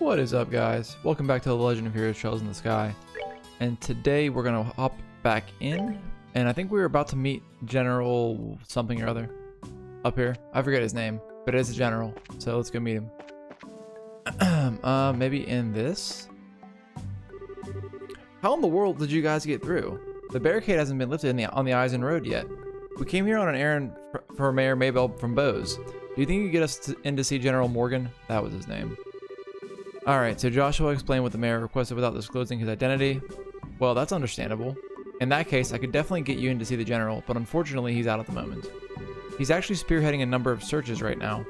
What is up, guys? Welcome back to the Legend of Heroes Trails in the Sky. And today we're gonna hop back in, and I think we were about to meet General something or other up here. I forget his name, but it is a general, so let's go meet him. Maybe in this? How in the world did you guys get through? The barricade hasn't been lifted on the Eisen Road yet. We came here on an errand for Mayor Maybell from Bose. Do you think you could get us in to see General Morgan? That was his name. Alright, so Joshua explained what the mayor requested without disclosing his identity. Well, that's understandable. In that case, I could definitely get you in to see the general, but unfortunately he's out at the moment. He's actually spearheading a number of searches right now.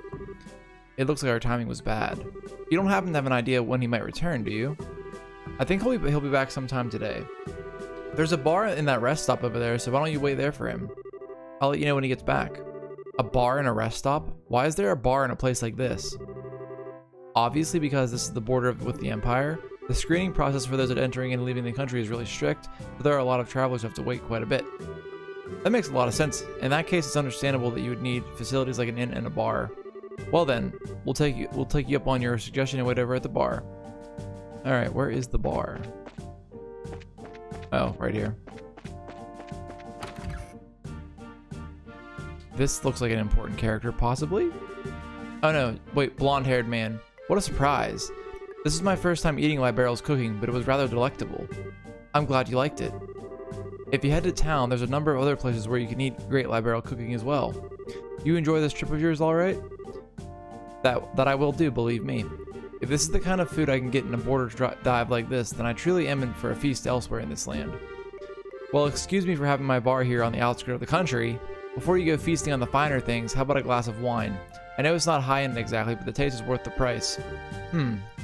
It looks like our timing was bad. You don't happen to have an idea when he might return, do you? I think he'll be back sometime today. There's a bar in that rest stop over there, so why don't you wait there for him? I'll let you know when he gets back. A bar and a rest stop? Why is there a bar in a place like this? Obviously, because this is the border with the Empire, the screening process for those entering and leaving the country is really strict, but there are a lot of travelers who have to wait quite a bit. That makes a lot of sense. In that case, it's understandable that you would need facilities like an inn and a bar. Well then, we'll take you up on your suggestion and wait over at the bar. Alright, where is the bar? Oh, right here. This looks like an important character, possibly? Oh no, wait, blonde-haired man. What a surprise. This is my first time eating Liberal's cooking, but it was rather delectable. I'm glad you liked it. If you head to town, there's a number of other places where you can eat great Liberal cooking as well. You enjoy this trip of yours, alright? That I will do, believe me. If this is the kind of food I can get in a border dive like this, then I truly am in for a feast elsewhere in this land. Well, excuse me for having my bar here on the outskirts of the country. Before you go feasting on the finer things, how about a glass of wine? I know it's not high-end exactly, but the taste is worth the price.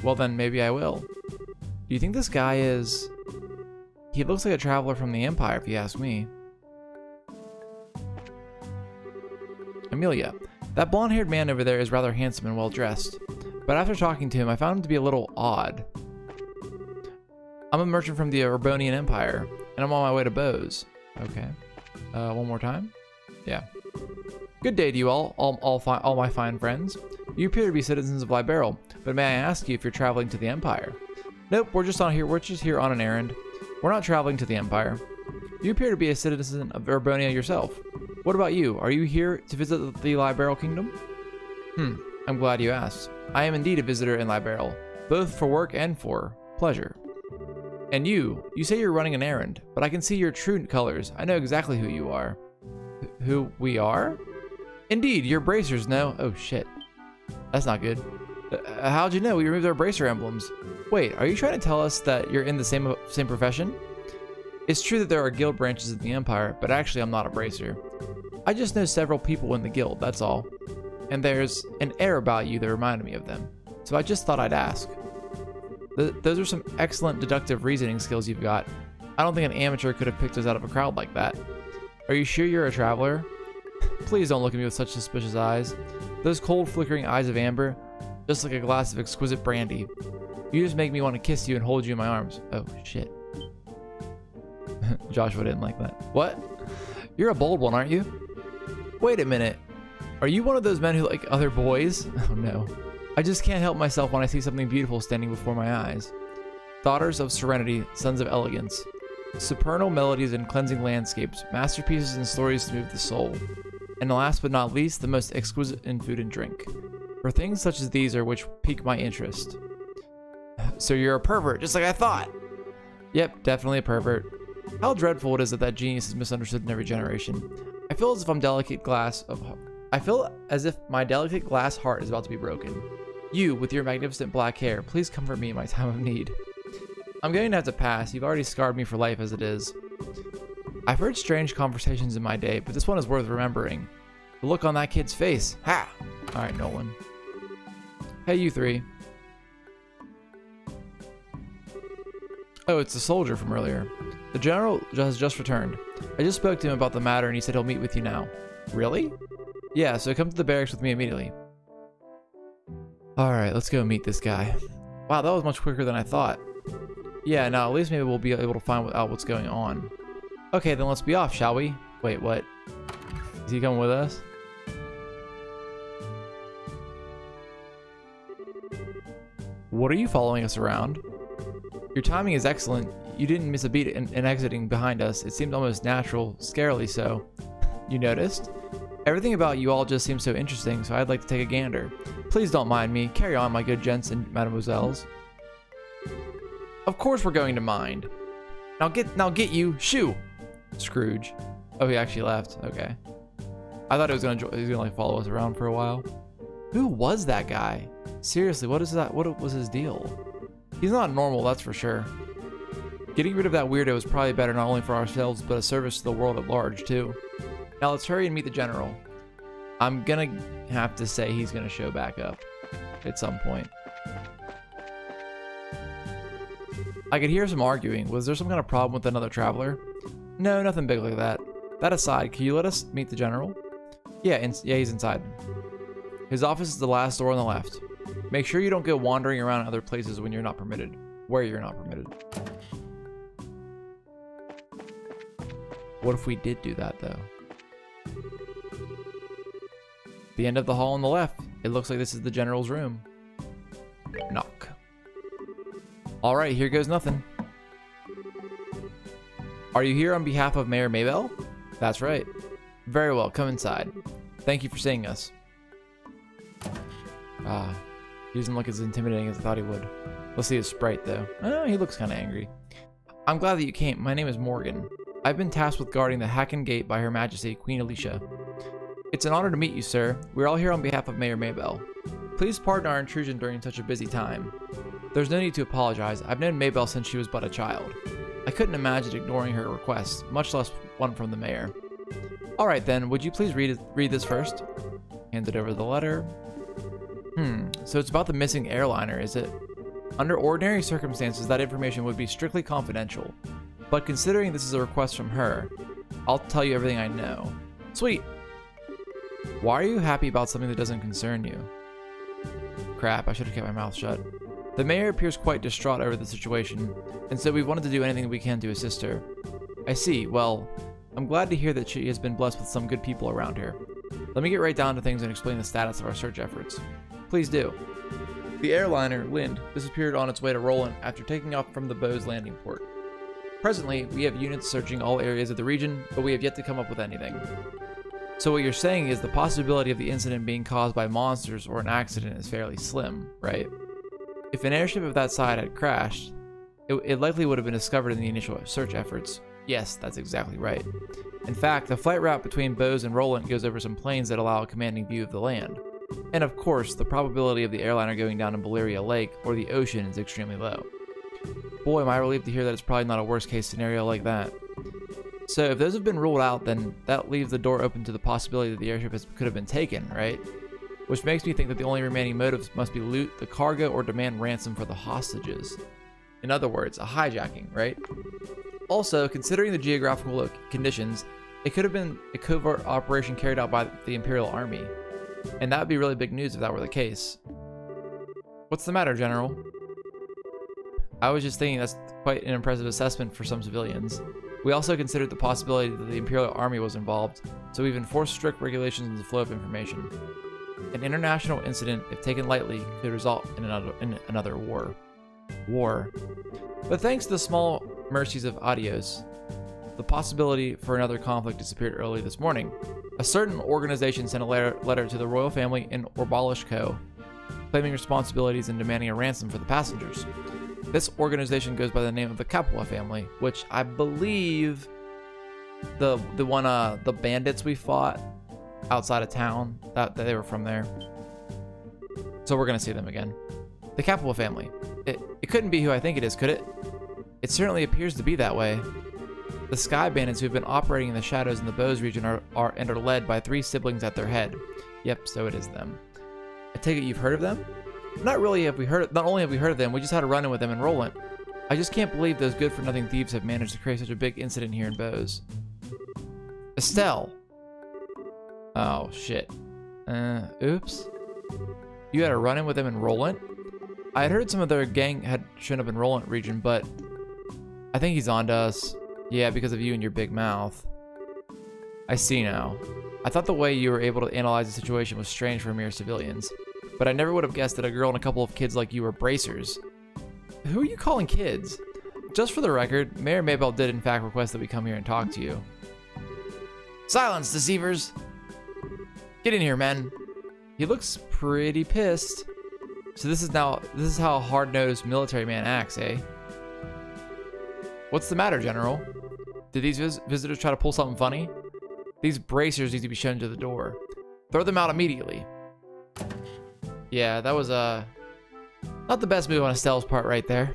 Well then, maybe I will. Do you think this guy is... He looks like a traveler from the Empire, if you ask me. Amelia. That blonde-haired man over there is rather handsome and well-dressed. But after talking to him, I found him to be a little odd. I'm a merchant from the Urbonian Empire, and I'm on my way to Bose. Okay. One more time? Yeah. Good day to you all my fine friends. You appear to be citizens of Liberal, but may I ask you if you're traveling to the Empire? Nope, we're just here on an errand. We're not traveling to the Empire. You appear to be a citizen of Urbonia yourself. What about you? Are you here to visit the Liberal Kingdom? I'm glad you asked. I am indeed a visitor in Liberal, both for work and for pleasure. And you say you're running an errand, but I can see your true colors. I know exactly who you are. Who we are? Indeed, your bracers know. Oh shit. That's not good. How'd you know? We removed our bracer emblems. Wait, are you trying to tell us that you're in the same profession? It's true that there are guild branches in the Empire, but actually I'm not a bracer. I just know several people in the guild, that's all. And there's an air about you that reminded me of them. So I just thought I'd ask. Those are some excellent deductive reasoning skills you've got. I don't think an amateur could have picked us out of a crowd like that. Are you sure you're a traveler? Please don't look at me with such suspicious eyes. Those cold, flickering eyes of amber, just like a glass of exquisite brandy. You just make me want to kiss you and hold you in my arms. Oh, shit. Joshua didn't like that. What? You're a bold one, aren't you? Wait a minute. Are you one of those men who like other boys? Oh, no. I just can't help myself when I see something beautiful standing before my eyes. Daughters of serenity, sons of elegance. Supernal melodies and cleansing landscapes, masterpieces and stories to move the soul. And last but not least, the most exquisite in food and drink. For things such as these are which pique my interest. So you're a pervert, just like I thought. Yep, definitely a pervert. How dreadful it is that genius is misunderstood in every generation. I feel as if my delicate glass heart is about to be broken. You, with your magnificent black hair, please comfort me in my time of need. I'm going to have to pass. You've already scarred me for life as it is. I've heard strange conversations in my day, but this one is worth remembering. The look on that kid's face. Ha! Alright, Nolan. Hey, you three. Oh, it's the soldier from earlier. The general has just returned. I just spoke to him about the matter and he said he'll meet with you now. Really? Yeah, so come to the barracks with me immediately. Alright, let's go meet this guy. Wow, that was much quicker than I thought. Yeah, now at least maybe we'll be able to find out what's going on. Okay, then let's be off, shall we? Wait, what? Is he coming with us? What are you following us around? Your timing is excellent. You didn't miss a beat in exiting behind us. It seemed almost natural, scarily so. You noticed? Everything about you all just seems so interesting, so I'd like to take a gander. Please don't mind me. Carry on, my good gents and mademoiselles. Of course we're going to mind. Now get you, shoo! Scrooge. Oh, he actually left. Okay. I thought he was gonna like follow us around for a while. Who was that guy? Seriously, what is that? What was his deal? He's not normal, that's for sure. Getting rid of that weirdo is probably better not only for ourselves, but a service to the world at large, too. Now let's hurry and meet the general. I'm gonna have to say he's gonna show back up at some point. I could hear some arguing. Was there some kind of problem with another traveler? No, nothing big like that. That aside, can you let us meet the general? Yeah, he's inside. His office is the last door on the left. Make sure you don't go wandering around other places when you're not permitted. Where you're not permitted. What if we did do that, though? The end of the hall on the left. It looks like this is the general's room. Knock. Alright, here goes nothing. Are you here on behalf of Mayor Maybell? That's right. Very well, come inside. Thank you for seeing us. He doesn't look as intimidating as I thought he would. Let's see his sprite, though. Oh, he looks kind of angry. I'm glad that you came. My name is Morgan. I've been tasked with guarding the Hacken Gate by Her Majesty, Queen Alicia. It's an honor to meet you, sir. We're all here on behalf of Mayor Maybell. Please pardon our intrusion during such a busy time. There's no need to apologize. I've known Maybell since she was but a child. I couldn't imagine ignoring her request, much less one from the mayor. Alright then, would you please read this first? Handed over the letter. So it's about the missing airliner, is it? Under ordinary circumstances, that information would be strictly confidential. But considering this is a request from her, I'll tell you everything I know. Sweet! Why are you happy about something that doesn't concern you? Crap, I should have kept my mouth shut. The mayor appears quite distraught over the situation, and so we wanted to do anything we can to assist her. I see. Well, I'm glad to hear that she has been blessed with some good people around here. Let me get right down to things and explain the status of our search efforts. Please do. The airliner, Lind, disappeared on its way to Roland after taking off from the Bose landing port. Presently, we have units searching all areas of the region, but we have yet to come up with anything. So what you're saying is the possibility of the incident being caused by monsters or an accident is fairly slim, right? If an airship of that side had crashed, it likely would have been discovered in the initial search efforts. Yes, that's exactly right. In fact, the flight route between Bose and Roland goes over some plains that allow a commanding view of the land. And of course, the probability of the airliner going down in Valyria Lake or the ocean is extremely low. Boy, am I relieved to hear that it's probably not a worst case scenario like that. So if those have been ruled out, then that leaves the door open to the possibility that the airship could have been taken, right? Which makes me think that the only remaining motives must be loot the cargo or demand ransom for the hostages. In other words, a hijacking, right? Also, considering the geographical conditions, it could have been a covert operation carried out by the Imperial Army. And that would be really big news if that were the case. What's the matter, General? I was just thinking that's quite an impressive assessment for some civilians. We also considered the possibility that the Imperial Army was involved, so we've enforced strict regulations on the flow of information. An international incident, if taken lightly, could result in another war. But thanks to the small mercies of Adios, the possibility for another conflict disappeared early this morning. A certain organization sent a letter to the royal family in Orbalishko, claiming responsibilities and demanding a ransom for the passengers. This organization goes by the name of the Capua family, which I believe the bandits we fought outside of town, that they were from there. So we're gonna see them again. The Capua family. It couldn't be who I think it is, could it? It certainly appears to be that way. The Sky Bandits who have been operating in the shadows in the Bose region are led by 3 siblings at their head. Yep, so it is them. I take it you've heard of them? Not only have we heard of them, we just had a run-in with them in Roland. I just can't believe those good-for-nothing thieves have managed to create such a big incident here in Bose. Estelle! Oh, shit. Oops. You had a run-in with them in Roland? I had heard some of their gang had shown up in Roland region, but I think he's onto us. Yeah, because of you and your big mouth. I see now. I thought the way you were able to analyze the situation was strange for mere civilians. But I never would have guessed that a girl and a couple of kids like you were bracers. Who are you calling kids? Just for the record, Mayor Maybell did in fact request that we come here and talk to you. Silence, deceivers! Get in here, men. He looks pretty pissed. So this is how a hard-nosed military man acts, eh? What's the matter, General? Did these visitors try to pull something funny? These bracers need to be shown to the door. Throw them out immediately. Yeah, that was not the best move on Estelle's part right there.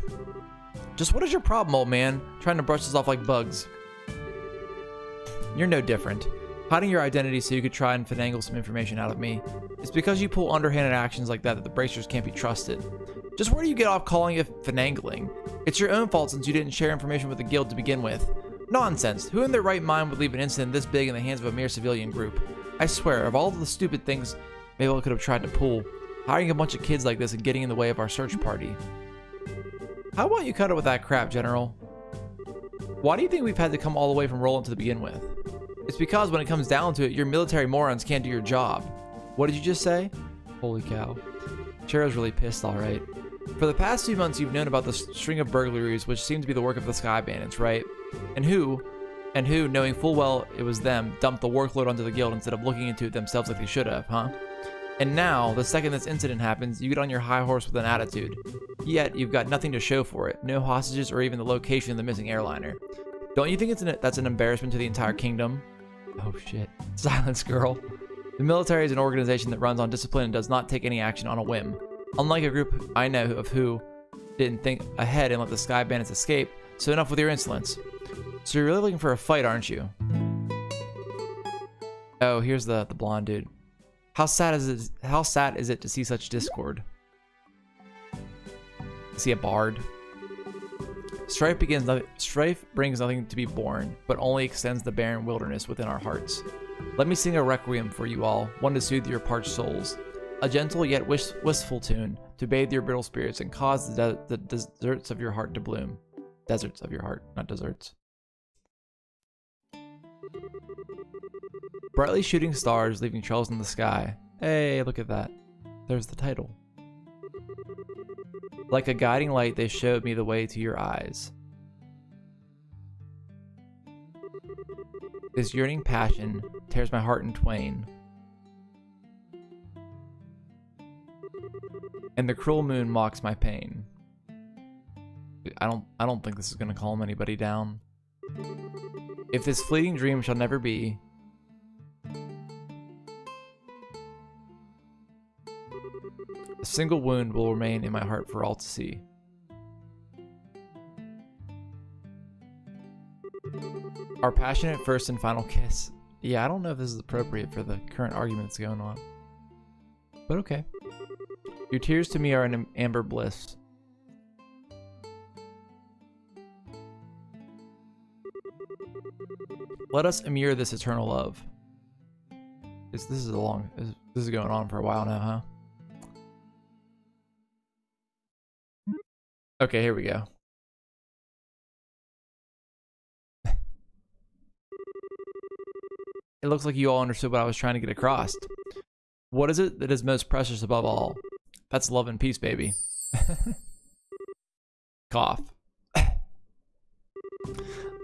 Just what is your problem, old man? Trying to brush us off like bugs. You're no different. Hiding your identity so you could try and finagle some information out of me. It's because you pull underhanded actions like that that the bracers can't be trusted. Just where do you get off calling it finagling? It's your own fault since you didn't share information with the guild to begin with. Nonsense. Who in their right mind would leave an incident this big in the hands of a mere civilian group? I swear, of all the stupid things Mabel could have tried to pull, hiring a bunch of kids like this and getting in the way of our search party. How about you cut it with that crap, General? Why do you think we've had to come all the way from Roland to begin with? It's because when it comes down to it, your military morons can't do your job. What did you just say? Holy cow. Chero's really pissed, alright. For the past few months, you've known about the string of burglaries which seem to be the work of the Sky Bandits, right? And who, knowing full well it was them, dumped the workload onto the guild instead of looking into it themselves like they should have, huh? And now, the second this incident happens, you get on your high horse with an attitude. Yet, you've got nothing to show for it. No hostages or even the location of the missing airliner. Don't you think that's an embarrassment to the entire kingdom? Oh shit. Silence, girl. The military is an organization that runs on discipline and does not take any action on a whim. Unlike a group I know of who didn't think ahead and let the Sky Bandits escape, so enough with your insolence. So you're really looking for a fight, aren't you? Oh, here's the blonde dude. How sad is it to see such discord? Is he a bard? Strife brings nothing to be born, but only extends the barren wilderness within our hearts. Let me sing a requiem for you all, one to soothe your parched souls. A gentle yet wistful tune to bathe your brittle spirits and cause the deserts of your heart to bloom. Deserts of your heart, not deserts. Brightly shooting stars leaving trails in the sky. Hey, look at that. There's the title. Like a guiding light, they showed me the way to your eyes. This yearning passion tears my heart in twain. And the cruel moon mocks my pain. I don't think this is gonna calm anybody down. If this fleeting dream shall never be, a single wound will remain in my heart for all to see. Our passionate first and final kiss. Yeah, I don't know if this is appropriate for the current argument that's going on. But okay. Your tears to me are an amber bliss. Let us immure this eternal love. This is going on for a while now, huh? Okay, here we go. It looks like you all understood what I was trying to get across. What is it that is most precious above all? That's love and peace, baby. Cough. I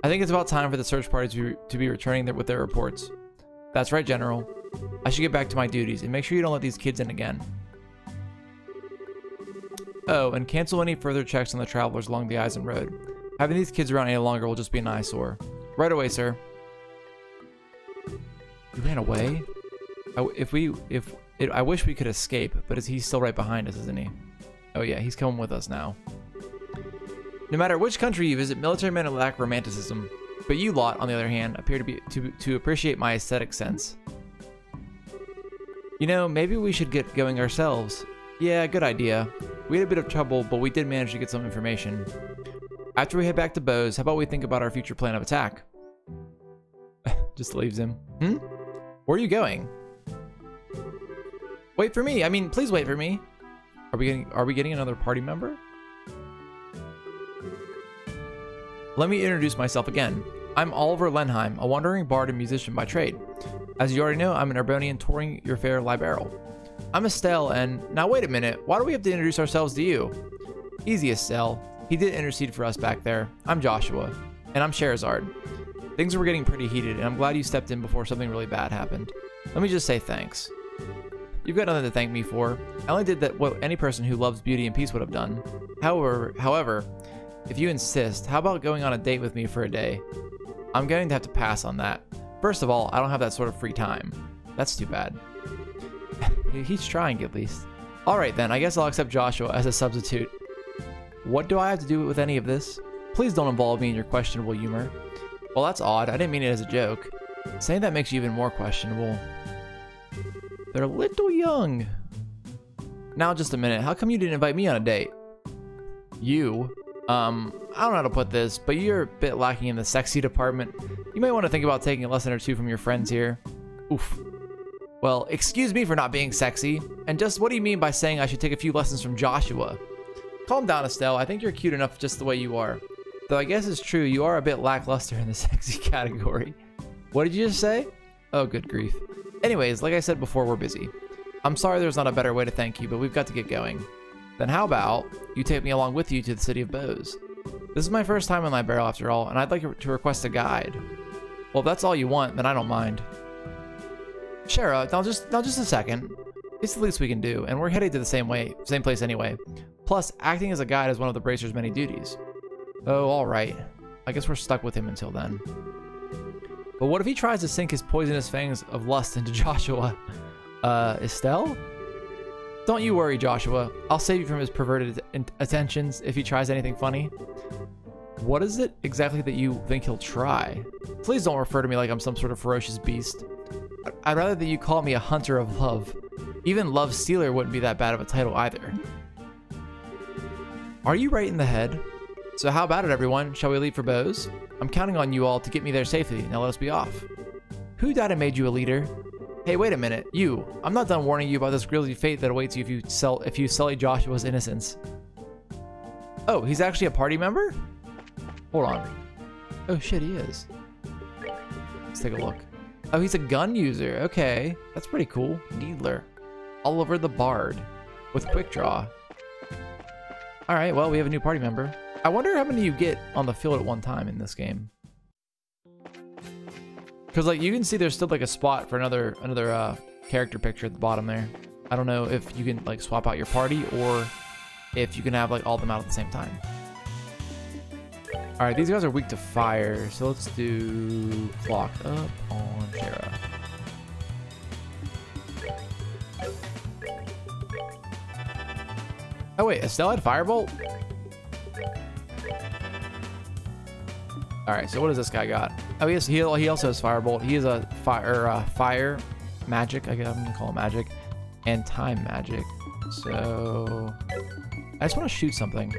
think it's about time for the search party to be returning with their reports. That's right, General. I should get back to my duties and make sure you don't let these kids in again. Oh, and cancel any further checks on the travelers along the Eisen Road. Having these kids around any longer will just be an eyesore. Right away, sir. You ran away? I wish we could escape, but he's still right behind us, isn't he? Oh yeah, he's coming with us now. No matter which country you visit, military men lack romanticism, but you lot, on the other hand, appear to appreciate my aesthetic sense. You know, maybe we should get going ourselves. Yeah, good idea. We had a bit of trouble, but we did manage to get some information. After we head back to Bose, how about we think about our future plan of attack? Just leaves him. Where are you going? Wait for me. I mean, please wait for me. Are we getting another party member? Let me introduce myself again. I'm Oliver Lenheim, a wandering bard and musician by trade. As you already know, I'm an Urbonian touring your fair liberal. I'm Estelle, and now wait a minute. Why do we have to introduce ourselves to you? Easy, Estelle. He did intercede for us back there. I'm Joshua, and I'm Sherazard. Things were getting pretty heated, and I'm glad you stepped in before something really bad happened. Let me just say thanks. You've got nothing to thank me for. I only did that what any person who loves beauty and peace would have done. However, if you insist, how about going on a date with me for a day? I'm going to have to pass on that. First of all, I don't have that sort of free time. That's too bad. He's trying, at least. Alright then, I guess I'll accept Joshua as a substitute. What do I have to do with any of this? Please don't involve me in your questionable humor. Well, that's odd. I didn't mean it as a joke. Saying that makes you even more questionable. They're a little young. Now, just a minute. How come you didn't invite me on a date? You? I don't know how to put this, but you're a bit lacking in the sexy department. You might want to think about taking a lesson or two from your friends here. Oof. Well, excuse me for not being sexy. And just what do you mean by saying I should take a few lessons from Joshua? Calm down, Estelle. I think you're cute enough just the way you are. Though I guess it's true, you are a bit lackluster in the sexy category. What did you just say? Oh, good grief. Anyways, like I said before, we're busy. I'm sorry there's not a better way to thank you, but we've got to get going. Then how about you take me along with you to the city of Bose? This is my first time in my barrel after all, and I'd like to request a guide. Well, if that's all you want, then I don't mind. Shara, now just a second. It's the least we can do, and we're headed to the same place anyway. Plus, acting as a guide is one of the Bracer's many duties. Oh, alright. I guess we're stuck with him until then. But what if he tries to sink his poisonous fangs of lust into Joshua? Estelle? Don't you worry, Joshua. I'll save you from his perverted attentions if he tries anything funny. What is it exactly that you think he'll try? Please don't refer to me like I'm some sort of ferocious beast. I'd rather that you call me a hunter of love. Even Love Stealer wouldn't be that bad of a title either. Are you right in the head? So how about it, everyone? Shall we leave for Bose? I'm counting on you all to get me there safely. Now let us be off. Who died and made you a leader? Hey, wait a minute. You. I'm not done warning you about this grisly fate that awaits you if you sully Joshua's innocence. Oh, he's actually a party member? Hold on. Oh shit, he is. Let's take a look. Oh, he's a gun user. Okay. That's pretty cool. Needler. Oliver the Bard. With quick draw. Alright, well, we have a new party member. I wonder how many you get on the field at one time in this game. Because, like, you can see there's still, like, a spot for another character picture at the bottom there. I don't know if you can, like, swap out your party or if you can have, like, all of them out at the same time. Alright, these guys are weak to fire, so let's do clock up on Shara. Oh wait, Estelle had Firebolt? Alright, so what does this guy got? Oh, he also has Firebolt. He is a fire magic, I guess I'm gonna call it magic, and time magic. So I just want to shoot something.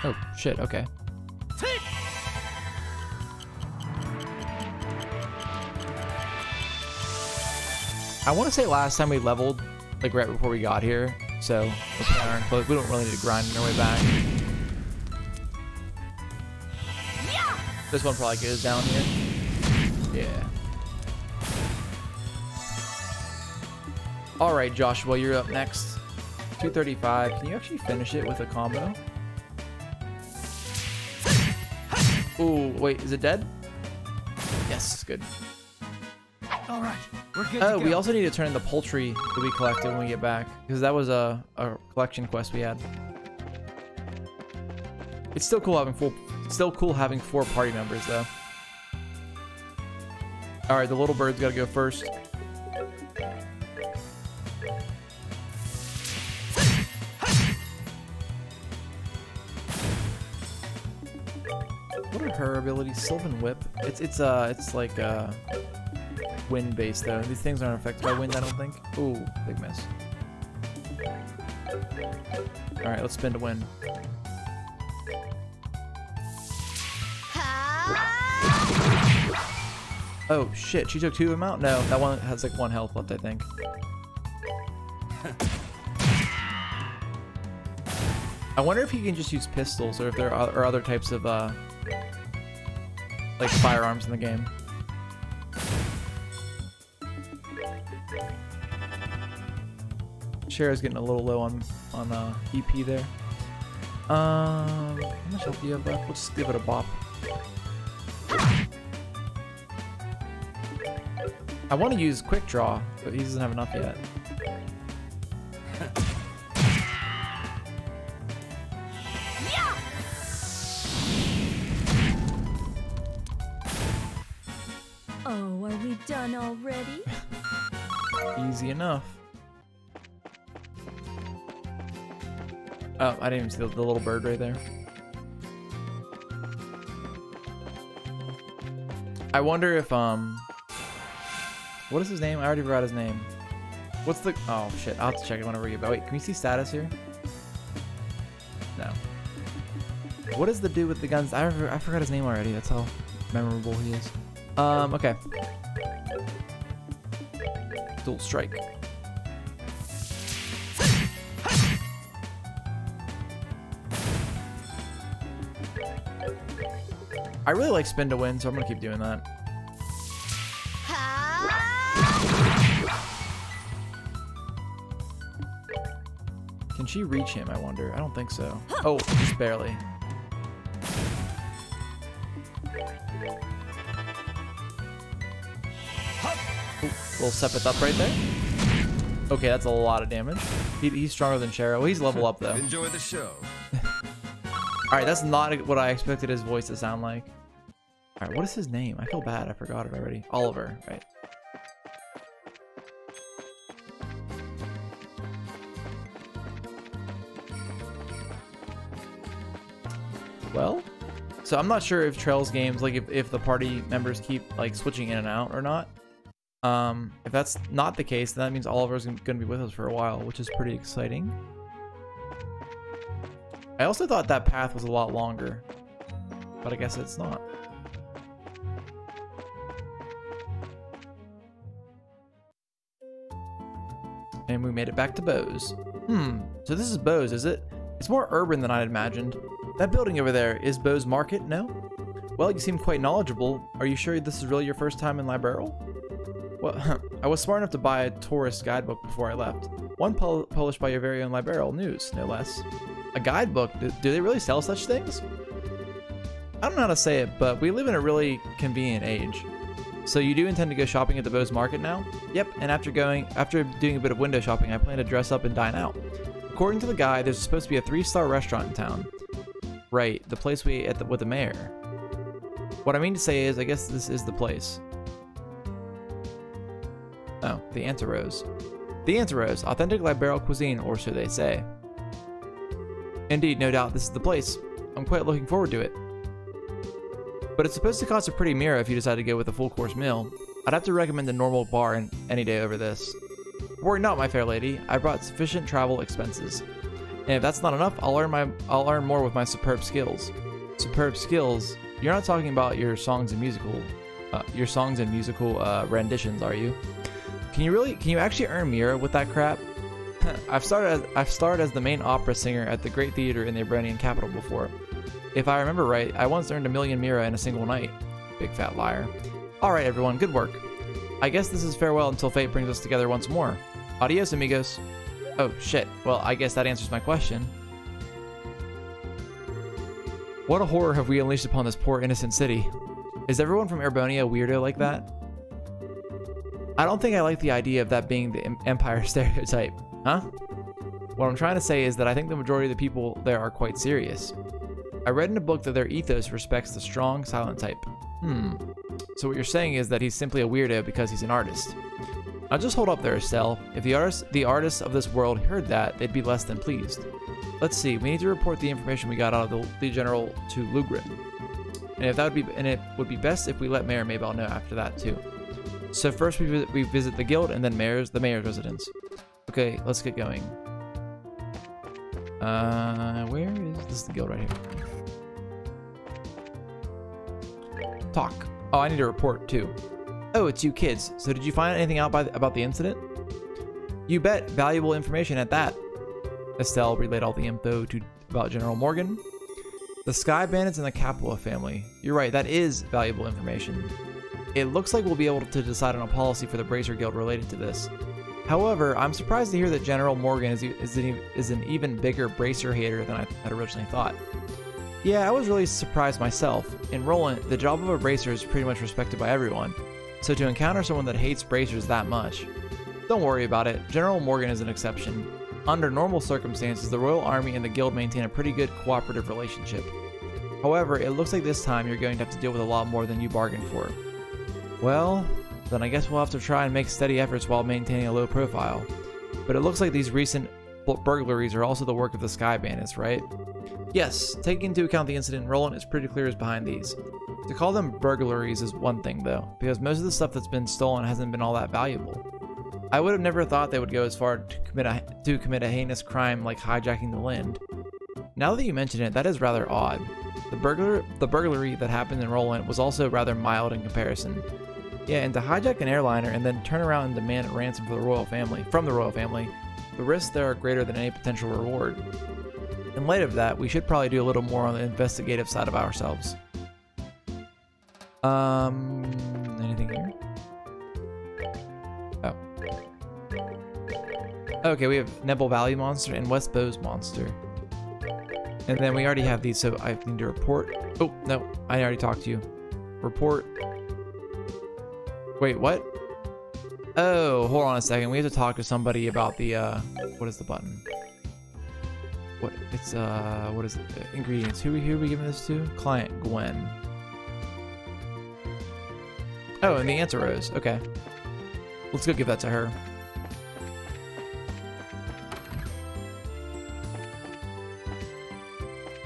Oh shit, okay. I want to say last time we leveled, like right before we got here, so let's put on our clothes. We don't really need to grind our way back. This one probably goes down here. Yeah. Alright, Joshua, you're up next. 235. Can you actually finish it with a combo? Ooh, wait, is it dead? Yes, good. Alright, we're good. Oh, we also need to turn in the poultry that we collected when we get back, because that was a collection quest we had. It's still cool having four party members though. Alright, the little bird's gotta go first. What are her abilities? Sylvan Whip. It's like wind based though. These things aren't affected by wind, I don't think. Ooh, big miss. Alright, let's spin to win. Oh shit, she took two of them out? No, that one has like one health left, I think. I wonder if he can just use pistols or if there are other types of like firearms in the game. Shara's getting a little low on EP there. How much health do you have left? We'll just give it a bop. I want to use quick draw, but he doesn't have enough yet. Oh, are we done already? Easy enough. Oh, I didn't even see the little bird right there. I wonder if, what is his name? I already forgot his name. What's the, oh shit, I'll have to check it whenever we get back. Wait, can we see status here? No. What is the dude with the guns? I forgot his name already. That's how memorable he is. Okay. Dual strike. I really like spin to win, so I'm gonna keep doing that. Can she reach him, I wonder? I don't think so. Oh, just barely. Ooh, little Sepith up right there. Okay, that's a lot of damage. He's stronger than Cheryl. Well, he's level up, though. Enjoy the show. Alright, that's not what I expected his voice to sound like. Alright, what is his name? I feel bad. I forgot it already. Oliver, right. Well, so I'm not sure if Trails games, like if the party members keep like switching in and out or not. If that's not the case, then that means Oliver's going to be with us for a while, which is pretty exciting. I also thought that path was a lot longer, but I guess it's not. And we made it back to Bose. So this is Bose, is it? It's more urban than I'd imagined. That building over there is Bose Market, no? Well, you seem quite knowledgeable. Are you sure this is really your first time in Liberal? Well, I was smart enough to buy a tourist guidebook before I left. One published by your very own Liberal News, no less. A guidebook? Do they really sell such things? I don't know how to say it, but we live in a really convenient age. So you do intend to go shopping at the Bose Market now? Yep, and after doing a bit of window shopping, I plan to dress up and dine out. According to the guide, there's supposed to be a 3-star restaurant in town. Right, the place we ate with the mayor. What I mean to say is, I guess this is the place. Oh, the Anterose. The Anterose, authentic Liberal cuisine, or so they say. Indeed, no doubt this is the place. I'm quite looking forward to it. But it's supposed to cost a pretty mira if you decide to go with a full course meal. I'd have to recommend the normal bar any day over this. Worry not, my fair lady. I brought sufficient travel expenses. And if that's not enough, I'll earn more with my superb skills. Superb skills? You're not talking about your songs and musical renditions, are you? Can you actually earn mira with that crap? I've starred as the main opera singer at the Great Theater in the Abronian capital before. If I remember right, I once earned 1 million mira in a single night. Big fat liar. Alright everyone, good work. I guess this is farewell until fate brings us together once more. Adios amigos. Oh shit, well I guess that answers my question. What a horror have we unleashed upon this poor innocent city. Is everyone from Erbonia a weirdo like that? I don't think I like the idea of that being the Empire stereotype. Huh? What I'm trying to say is that I think the majority of the people there are quite serious. I read in a book that their ethos respects the strong, silent type. So what you're saying is that he's simply a weirdo because he's an artist. Now just hold up there, Estelle. If the artists of this world heard that, they'd be less than pleased. Let's see, we need to report the information we got out of the General to Lugrin. And it would be best if we let Mayor Maybell know after that too. So first we visit the guild and then the mayor's residence. Okay, let's get going. Where is this? Is the guild right here? Talk. Oh, I need to report too. Oh, it's you kids. So did you find anything out about the incident? You bet. Valuable information at that. Estelle relayed all the info about General Morgan. The Sky Bandits and the Capua family. You're right, that is valuable information. It looks like we'll be able to decide on a policy for the Bracer Guild related to this. However, I'm surprised to hear that General Morgan is an even bigger bracer hater than I had originally thought. Yeah, I was really surprised myself. In Roland, the job of a bracer is pretty much respected by everyone, so to encounter someone that hates bracers that much, don't worry about it, General Morgan is an exception. Under normal circumstances, the Royal Army and the Guild maintain a pretty good cooperative relationship. However, it looks like this time you're going to have to deal with a lot more than you bargained for. Well, then I guess we'll have to try and make steady efforts while maintaining a low profile. But it looks like these recent burglaries are also the work of the Sky Bandits, right? Yes, taking into account the incident in Roland, it's pretty clear who's behind these. To call them burglaries is one thing though, because most of the stuff that's been stolen hasn't been all that valuable. I would have never thought they would go as far to commit a heinous crime like hijacking the Lind. Now that you mention it, that is rather odd. The burglary that happened in Roland was also rather mild in comparison. Yeah, and to hijack an airliner and then turn around and demand a ransom from the royal family, the risks there are greater than any potential reward. In light of that, we should probably do a little more on the investigative side of ourselves. Anything here? Oh. Okay, we have Nebel Valley Monster and West Bowes Monster. And then we already have these, so I need to report. Oh, no, I already talked to you. Report. Wait, what? Oh, hold on a second. We have to talk to somebody about the, what is the button? What? It's, what is it? Ingredients. Who are we giving this to? Client, Gwen. Oh, and the answer rose. Okay. Let's go give that to her.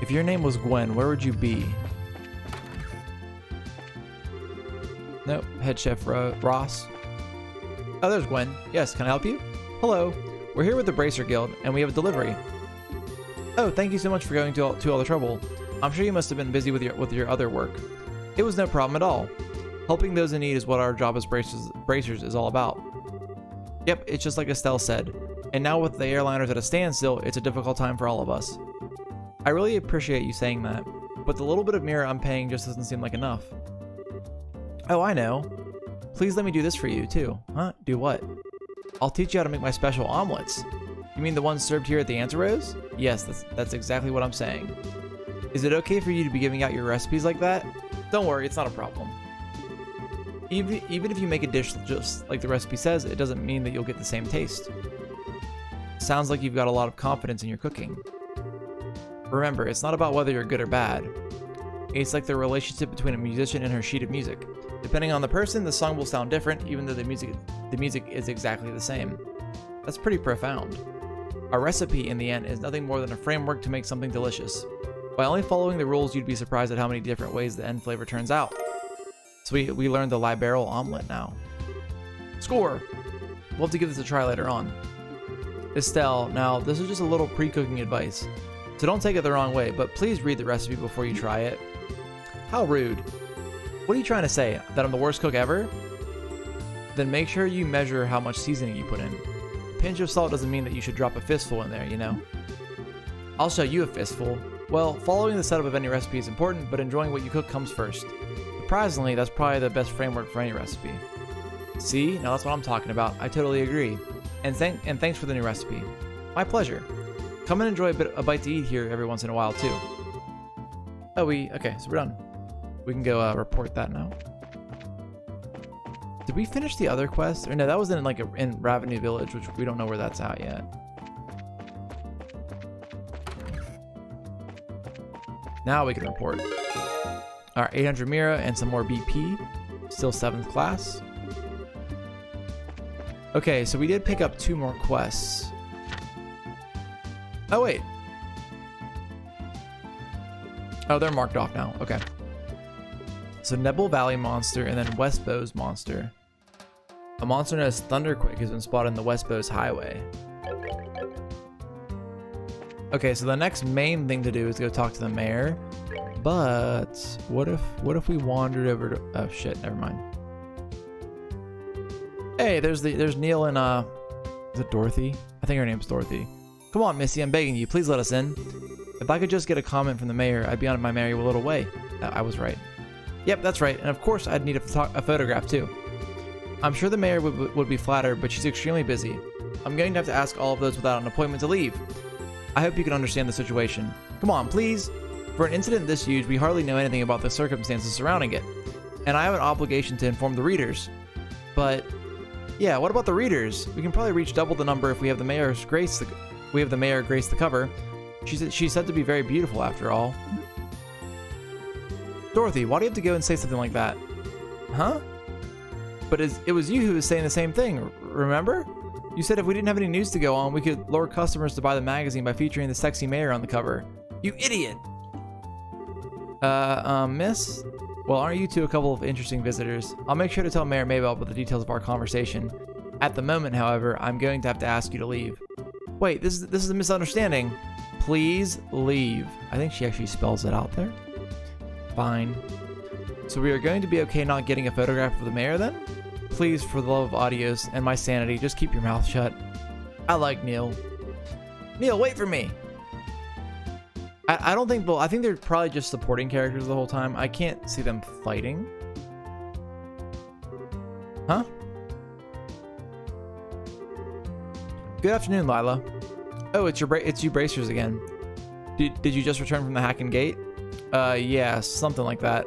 If your name was Gwen, where would you be? Nope. Head Chef Ross. Oh, there's Gwen. Yes, can I help you? Hello. We're here with the Bracer Guild, and we have a delivery. Oh, thank you so much for going to all the trouble. I'm sure you must have been busy with your other work. It was no problem at all. Helping those in need is what our job as bracers is all about. Yep, it's just like Estelle said. And now with the airliners at a standstill, it's a difficult time for all of us. I really appreciate you saying that, but the little bit of mirror I'm paying just doesn't seem like enough. Oh, I know. Please let me do this for you, too. Huh? Do what? I'll teach you how to make my special omelets. You mean the ones served here at the Anterose? Yes, that's exactly what I'm saying. Is it okay for you to be giving out your recipes like that? Don't worry, it's not a problem. Even if you make a dish just like the recipe says, it doesn't mean that you'll get the same taste. Sounds like you've got a lot of confidence in your cooking. Remember, it's not about whether you're good or bad. It's like the relationship between a musician and her sheet of music. Depending on the person, the song will sound different, even though the music is exactly the same. That's pretty profound. A recipe, in the end, is nothing more than a framework to make something delicious. By only following the rules, you'd be surprised at how many different ways the end flavor turns out. So we learned the liberal omelet now. Score! We'll have to give this a try later on. Estelle, now this is just a little pre-cooking advice. So don't take it the wrong way, but please read the recipe before you try it. How rude. What are you trying to say? That I'm the worst cook ever? Then make sure you measure how much seasoning you put in. A pinch of salt doesn't mean that you should drop a fistful in there, you know? I'll show you a fistful. Well, following the setup of any recipe is important, but enjoying what you cook comes first. Surprisingly, that's probably the best framework for any recipe. See? Now that's what I'm talking about. I totally agree. And thanks for the new recipe. My pleasure. Come and enjoy a bite to eat here every once in a while, too. Oh, okay, so we're done. We can go report that now. Did we finish the other quest? Or no, that was in in Ravenue Village, which we don't know where that's at yet. Now we can report. Alright, 800 Mira and some more BP. Still 7th class. Okay, so we did pick up 2 more quests. Oh, wait. Oh, they're marked off now. Okay. So Nebel Valley Monster and then West Bowes Monster. A monster known as Thunderquake has been spotted in the West Bowes Highway. Okay, so the next main thing to do is go talk to the mayor. But what if we wandered over to... Oh shit, never mind. Hey, there's Neil and is it Dorothy? I think her name's Dorothy. Come on, Missy, I'm begging you, please let us in. If I could just get a comment from the mayor, I'd be on my merry little way. I was right. Yep, that's right, and of course I'd need a photograph too. I'm sure the mayor would be flattered, but she's extremely busy. I'm going to have to ask all of those without an appointment to leave. I hope you can understand the situation. Come on, please. For an incident this huge, we hardly know anything about the circumstances surrounding it. And I have an obligation to inform the readers. But, yeah, what about the readers? We can probably reach double the number if we have the mayor grace the cover. She's said to be very beautiful after all. Dorothy, why do you have to go and say something like that? Huh? But it was you who was saying the same thing, remember? You said if we didn't have any news to go on, we could lure customers to buy the magazine by featuring the sexy mayor on the cover. You idiot! Miss? Well, aren't you two a couple of interesting visitors? I'll make sure to tell Mayor Maybell about the details of our conversation. At the moment, however, I'm going to have to ask you to leave. Wait, this is a misunderstanding. Please leave. I think she actually spells it out there. Fine. So we are going to be okay not getting a photograph of the mayor then? Please, for the love of audios and my sanity, just keep your mouth shut. I like Neil. Neil, wait for me! I don't think... Well, I think they're probably just supporting characters the whole time. I can't see them fighting. Huh? Good afternoon, Lila. Oh, it's you bracers again. Did you just return from the Hacken Gate? Yeah, something like that.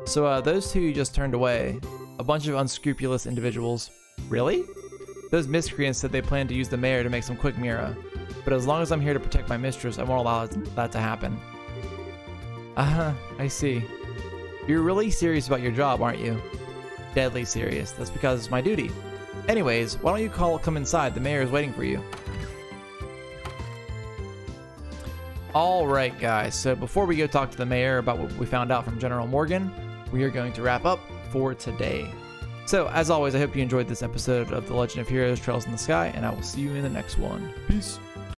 So, those two you just turned away. A bunch of unscrupulous individuals. Really? Those miscreants said they planned to use the mayor to make some quick mirror. But as long as I'm here to protect my mistress, I won't allow that to happen. I see. You're really serious about your job, aren't you? Deadly serious. That's because it's my duty. Anyways, why don't you come inside? The mayor is waiting for you. Alright guys, so before we go talk to the mayor about what we found out from General Morgan, we are going to wrap up for today. So, as always, I hope you enjoyed this episode of The Legend of Heroes Trails in the Sky, and I will see you in the next one. Peace.